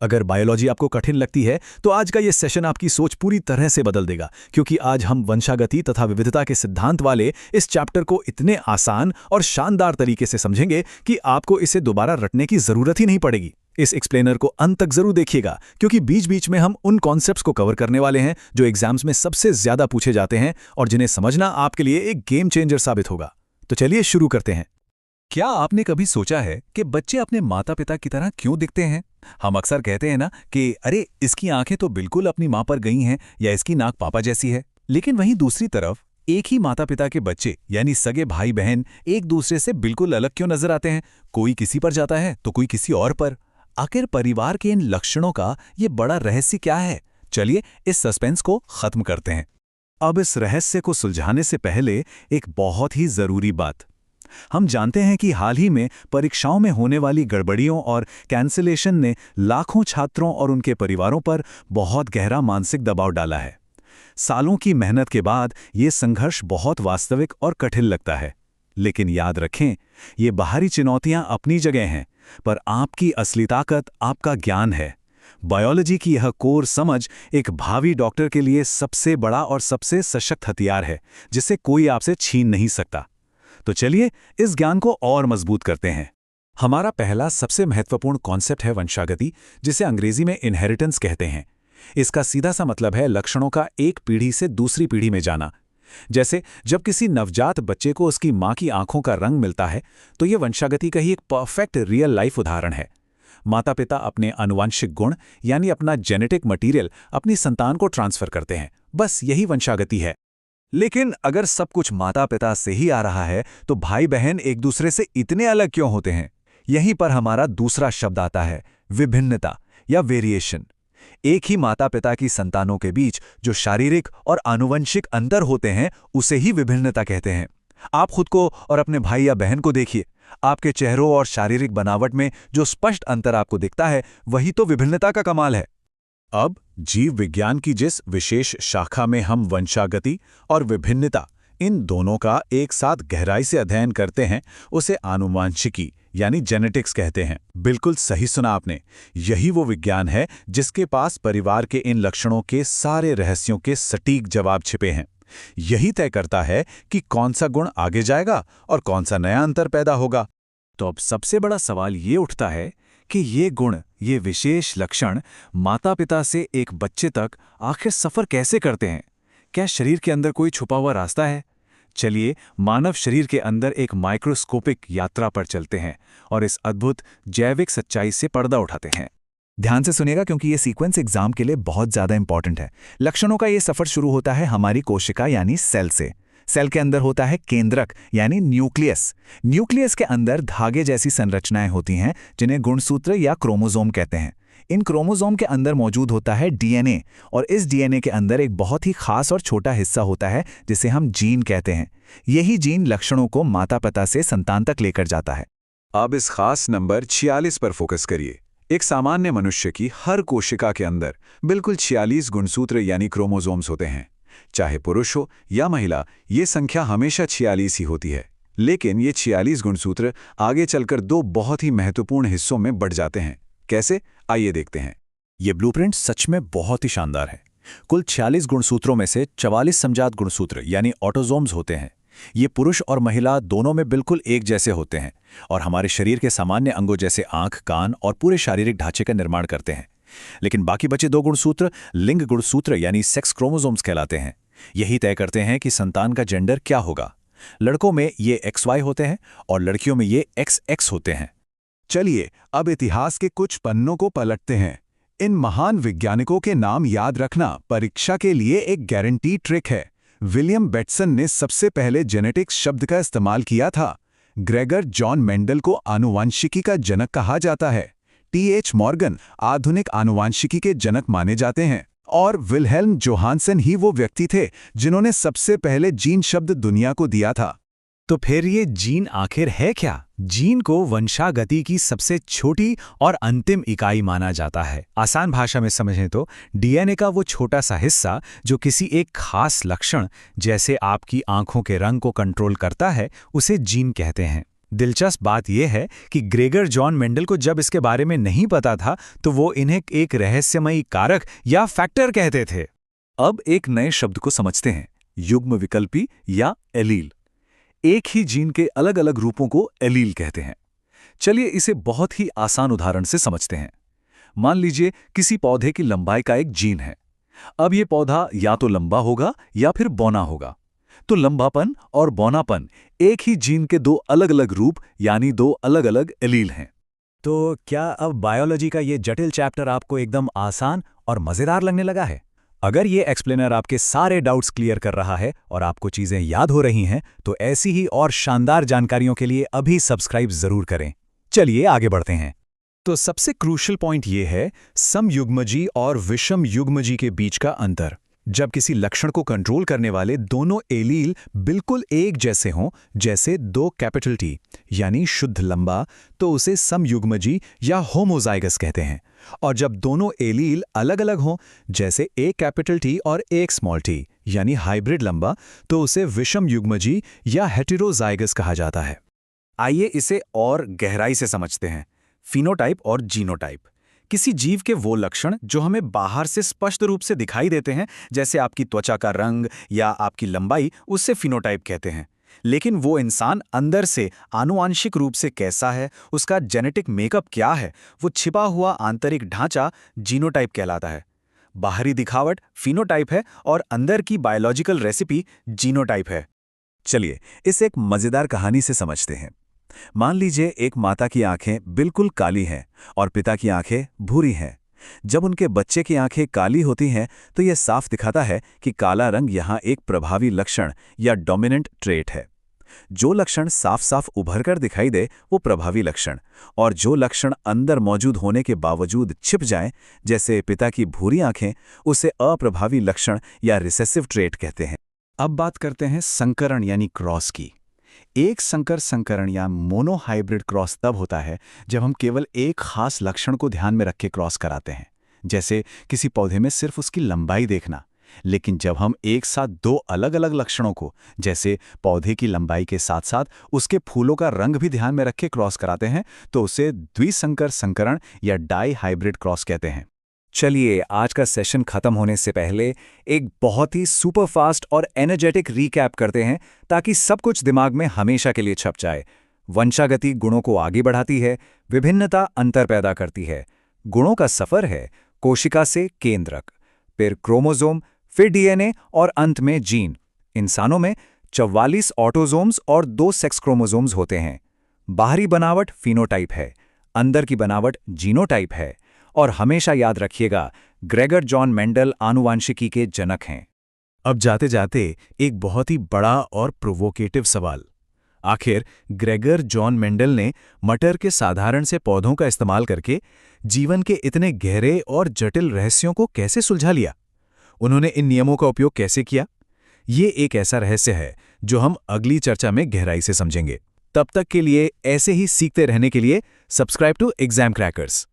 अगर बायोलॉजी आपको कठिन लगती है तो आज का ये सेशन आपकी सोच पूरी तरह से बदल देगा, क्योंकि आज हम वंशागति तथा विविधता के सिद्धांत वाले इस चैप्टर को इतने आसान और शानदार तरीके से समझेंगे कि आपको इसे दोबारा रटने की जरूरत ही नहीं पड़ेगी। इस एक्सप्लेनर को अंत तक जरूर देखिएगा, क्योंकि बीच बीच में हम उन कॉन्सेप्ट्स को कवर करने वाले हैं जो एग्जाम्स में सबसे ज्यादा पूछे जाते हैं और जिन्हें समझना आपके लिए एक गेम चेंजर साबित होगा। तो चलिए शुरू करते हैं। क्या आपने कभी सोचा है कि बच्चे अपने माता पिता की तरह क्यों दिखते हैं? हम अक्सर कहते हैं ना कि अरे इसकी आंखें तो बिल्कुल अपनी मां पर गई हैं या इसकी नाक पापा जैसी है। लेकिन वहीं दूसरी तरफ एक ही माता पिता के बच्चे यानी सगे भाई बहन एक दूसरे से बिल्कुल अलग क्यों नजर आते हैं? कोई किसी पर जाता है तो कोई किसी और पर। आखिर परिवार के इन लक्षणों का ये बड़ा रहस्य क्या है? चलिए इस सस्पेंस को खत्म करते हैं। अब इस रहस्य को सुलझाने से पहले एक बहुत ही जरूरी बात। हम जानते हैं कि हाल ही में परीक्षाओं में होने वाली गड़बड़ियों और कैंसिलेशन ने लाखों छात्रों और उनके परिवारों पर बहुत गहरा मानसिक दबाव डाला है। सालों की मेहनत के बाद ये संघर्ष बहुत वास्तविक और कठिन लगता है। लेकिन याद रखें, ये बाहरी चुनौतियां अपनी जगह हैं, पर आपकी असली ताकत आपका ज्ञान है। बायोलॉजी की यह कोर समझ एक भावी डॉक्टर के लिए सबसे बड़ा और सबसे सशक्त हथियार है, जिसे कोई आपसे छीन नहीं सकता। तो चलिए इस ज्ञान को और मजबूत करते हैं। हमारा पहला सबसे महत्वपूर्ण कॉन्सेप्ट है वंशागति, जिसे अंग्रेजी में इनहेरिटेंस कहते हैं। इसका सीधा सा मतलब है लक्षणों का एक पीढ़ी से दूसरी पीढ़ी में जाना। जैसे जब किसी नवजात बच्चे को उसकी मां की आंखों का रंग मिलता है, तो यह वंशागति का ही एक परफेक्ट रियल लाइफ उदाहरण है। माता पिता अपने आनुवंशिक गुण यानी अपना जेनेटिक मटीरियल अपनी संतान को ट्रांसफर करते हैं। बस यही वंशागति है। लेकिन अगर सब कुछ माता पिता से ही आ रहा है, तो भाई बहन एक दूसरे से इतने अलग क्यों होते हैं? यहीं पर हमारा दूसरा शब्द आता है, विभिन्नता या वेरिएशन। एक ही माता पिता की संतानों के बीच जो शारीरिक और आनुवंशिक अंतर होते हैं, उसे ही विभिन्नता कहते हैं। आप खुद को और अपने भाई या बहन को देखिए। आपके चेहरों और शारीरिक बनावट में जो स्पष्ट अंतर आपको दिखता है, वही तो विभिन्नता का कमाल है। अब जीव विज्ञान की जिस विशेष शाखा में हम वंशागति और विभिन्नता इन दोनों का एक साथ गहराई से अध्ययन करते हैं, उसे आनुवंशिकी यानी जेनेटिक्स कहते हैं। बिल्कुल सही सुना आपने। यही वो विज्ञान है जिसके पास परिवार के इन लक्षणों के सारे रहस्यों के सटीक जवाब छिपे हैं। यही तय करता है कि कौन सा गुण आगे जाएगा और कौन सा नया अंतर पैदा होगा। तो अब सबसे बड़ा सवाल ये उठता है कि ये गुण, ये विशेष लक्षण माता पिता से एक बच्चे तक आखिर सफर कैसे करते हैं? क्या शरीर के अंदर कोई छुपा हुआ रास्ता है? चलिए मानव शरीर के अंदर एक माइक्रोस्कोपिक यात्रा पर चलते हैं और इस अद्भुत जैविक सच्चाई से पर्दा उठाते हैं। ध्यान से सुनिएगा, क्योंकि ये सीक्वेंस एग्जाम के लिए बहुत ज्यादा इंपॉर्टेंट है। लक्षणों का ये सफर शुरू होता है हमारी कोशिका यानी सेल से। सेल के अंदर होता है केंद्रक यानी न्यूक्लियस। न्यूक्लियस के अंदर धागे जैसी संरचनाएं होती हैं, जिन्हें गुणसूत्र या क्रोमोसोम कहते हैं। इन क्रोमोसोम के अंदर मौजूद होता है डीएनए, और इस डीएनए के अंदर एक बहुत ही खास और छोटा हिस्सा होता है जिसे हम जीन कहते हैं। यही जीन लक्षणों को माता पिता से संतान तक लेकर जाता है। अब इस खास नंबर 46 पर फोकस करिए। एक सामान्य मनुष्य की हर कोशिका के अंदर बिल्कुल 46 गुणसूत्र यानी क्रोमोसोम्स होते हैं। चाहे पुरुष हो या महिला, ये संख्या हमेशा 46 ही होती है। लेकिन ये 46 गुणसूत्र आगे चलकर दो बहुत ही महत्वपूर्ण हिस्सों में बढ़ जाते हैं। कैसे? आइए देखते हैं। ये ब्लूप्रिंट सच में बहुत ही शानदार है। कुल 46 गुणसूत्रों में से 44 समजात गुणसूत्र यानी ऑटोसोम्स होते हैं। ये पुरुष और महिला दोनों में बिल्कुल एक जैसे होते हैं और हमारे शरीर के सामान्य अंगों जैसे आंख, कान और पूरे शारीरिक ढांचे का निर्माण करते हैं। लेकिन बाकी बचे दो गुणसूत्र लिंग गुणसूत्र यानी सेक्स क्रोमोसोम्स कहलाते हैं। यही तय करते हैं कि संतान का जेंडर क्या होगा। लड़कों में ये XY होते हैं और लड़कियों में ये XX होते हैं। चलिए अब इतिहास के कुछ पन्नों को पलटते हैं। इन महान वैज्ञानिकों के नाम याद रखना परीक्षा के लिए एक गारंटी ट्रिक है। विलियम बेटसन ने सबसे पहले जेनेटिक्स शब्द का इस्तेमाल किया था। ग्रेगर जॉन मेंडल को आनुवंशिकी का जनक कहा जाता है। TH मॉर्गन आधुनिक आनुवंशिकी के जनक माने जाते हैं। और विल्हेल्म जोहानसन ही वो व्यक्ति थे जिन्होंने सबसे पहले जीन शब्द दुनिया को दिया था। तो फिर ये जीन आखिर है क्या? जीन को वंशागति की सबसे छोटी और अंतिम इकाई माना जाता है। आसान भाषा में समझें तो डीएनए का वो छोटा सा हिस्सा जो किसी एक खास लक्षण जैसे आपकी आंखों के रंग को कंट्रोल करता है, उसे जीन कहते हैं। दिलचस्प बात यह है कि ग्रेगर जॉन मेंडल को जब इसके बारे में नहीं पता था तो वो इन्हें एक रहस्यमयी कारक या फैक्टर कहते थे। अब एक नए शब्द को समझते हैं, युग्म विकल्पी या एलील। एक ही जीन के अलग अलग रूपों को एलील कहते हैं। चलिए इसे बहुत ही आसान उदाहरण से समझते हैं। मान लीजिए किसी पौधे की लंबाई का एक जीन है। अब ये पौधा या तो लंबा होगा या फिर बौना होगा। तो लंबापन और बौनापन एक ही जीन के दो अलग अलग रूप यानी दो अलग अलग एलील हैं। तो क्या अब बायोलॉजी का ये जटिल चैप्टर आपको एकदम आसान और मज़ेदार लगने लगा है? अगर ये एक्सप्लेनर आपके सारे डाउट्स क्लियर कर रहा है और आपको चीज़ें याद हो रही हैं, तो ऐसी ही और शानदार जानकारियों के लिए अभी सब्सक्राइब ज़रूर करें। चलिए आगे बढ़ते हैं। तो सबसे क्रूशियल पॉइंट ये है समयुग्मजी और विषमयुग्मजी के बीच का अंतर। जब किसी लक्षण को कंट्रोल करने वाले दोनों एलील बिल्कुल एक जैसे हों, जैसे दो कैपिटल टी यानी शुद्ध लंबा, तो उसे समयुग्मजी या होमोजाइगस कहते हैं। और जब दोनों एलील अलग अलग हों, जैसे एक कैपिटल टी और एक स्मॉल टी यानी हाइब्रिड लंबा, तो उसे विषमयुग्मजी या हेटेरोजाइगस कहा जाता है। आइए इसे और गहराई से समझते हैं। फिनोटाइप और जीनोटाइप किसी जीव के वो लक्षण जो हमें बाहर से स्पष्ट रूप से दिखाई देते हैं, जैसे आपकी त्वचा का रंग या आपकी लंबाई, उससे फिनोटाइप कहते हैं। लेकिन वो इंसान अंदर से आनुवांशिक रूप से कैसा है, उसका जेनेटिक मेकअप क्या है, वो छिपा हुआ आंतरिक ढांचा जीनोटाइप कहलाता है। बाहरी दिखावट फिनोटाइप है और अंदर की बायोलॉजिकल रेसिपी जीनोटाइप है। चलिए इसे एक मजेदार कहानी से समझते हैं। मान लीजिए एक माता की आंखें बिल्कुल काली हैं और पिता की आंखें भूरी हैं। जब उनके बच्चे की आंखें काली होती हैं तो यह साफ दिखाता है कि काला रंग यहाँ एक प्रभावी लक्षण या डोमिनेंट ट्रेट है। जो लक्षण साफ साफ उभर कर दिखाई दे वो प्रभावी लक्षण, और जो लक्षण अंदर मौजूद होने के बावजूद छिप जाएं, जैसे पिता की भूरी आंखें, उसे अप्रभावी लक्षण या रिसेसिव ट्रेट कहते हैं। अब बात करते हैं संकरण यानी क्रॉस की। एक संकरण या मोनोहाइब्रिड क्रॉस तब होता है जब हम केवल एक खास लक्षण को ध्यान में रख के क्रॉस कराते हैं, जैसे किसी पौधे में सिर्फ उसकी लंबाई देखना। लेकिन जब हम एक साथ दो अलग अलग लक्षणों को, जैसे पौधे की लंबाई के साथ साथ उसके फूलों का रंग भी ध्यान में रख के क्रॉस कराते हैं, तो उसे द्विसंकर संकरण या डाई हाइब्रिड क्रॉस कहते हैं। चलिए आज का सेशन खत्म होने से पहले एक बहुत ही सुपरफास्ट और एनर्जेटिक रीकैप करते हैं, ताकि सब कुछ दिमाग में हमेशा के लिए छप जाए। वंशागति गुणों को आगे बढ़ाती है, विभिन्नता अंतर पैदा करती है। गुणों का सफर है कोशिका से केंद्रक, फिर क्रोमोसोम, फिर डीएनए और अंत में जीन। इंसानों में 44 ऑटोसोम्स और 2 सेक्स क्रोमोसोम्स होते हैं। बाहरी बनावट फिनोटाइप है, अंदर की बनावट जीनोटाइप है। और हमेशा याद रखिएगा, ग्रेगर जॉन मेंडल आनुवांशिकी के जनक हैं। अब जाते जाते एक बहुत ही बड़ा और प्रोवोकेटिव सवाल। आखिर ग्रेगर जॉन मेंडल ने मटर के साधारण से पौधों का इस्तेमाल करके जीवन के इतने गहरे और जटिल रहस्यों को कैसे सुलझा लिया? उन्होंने इन नियमों का उपयोग कैसे किया? ये एक ऐसा रहस्य है जो हम अगली चर्चा में गहराई से समझेंगे। तब तक के लिए ऐसे ही सीखते रहने के लिए सब्सक्राइब टू एग्जाम क्रैकर्स।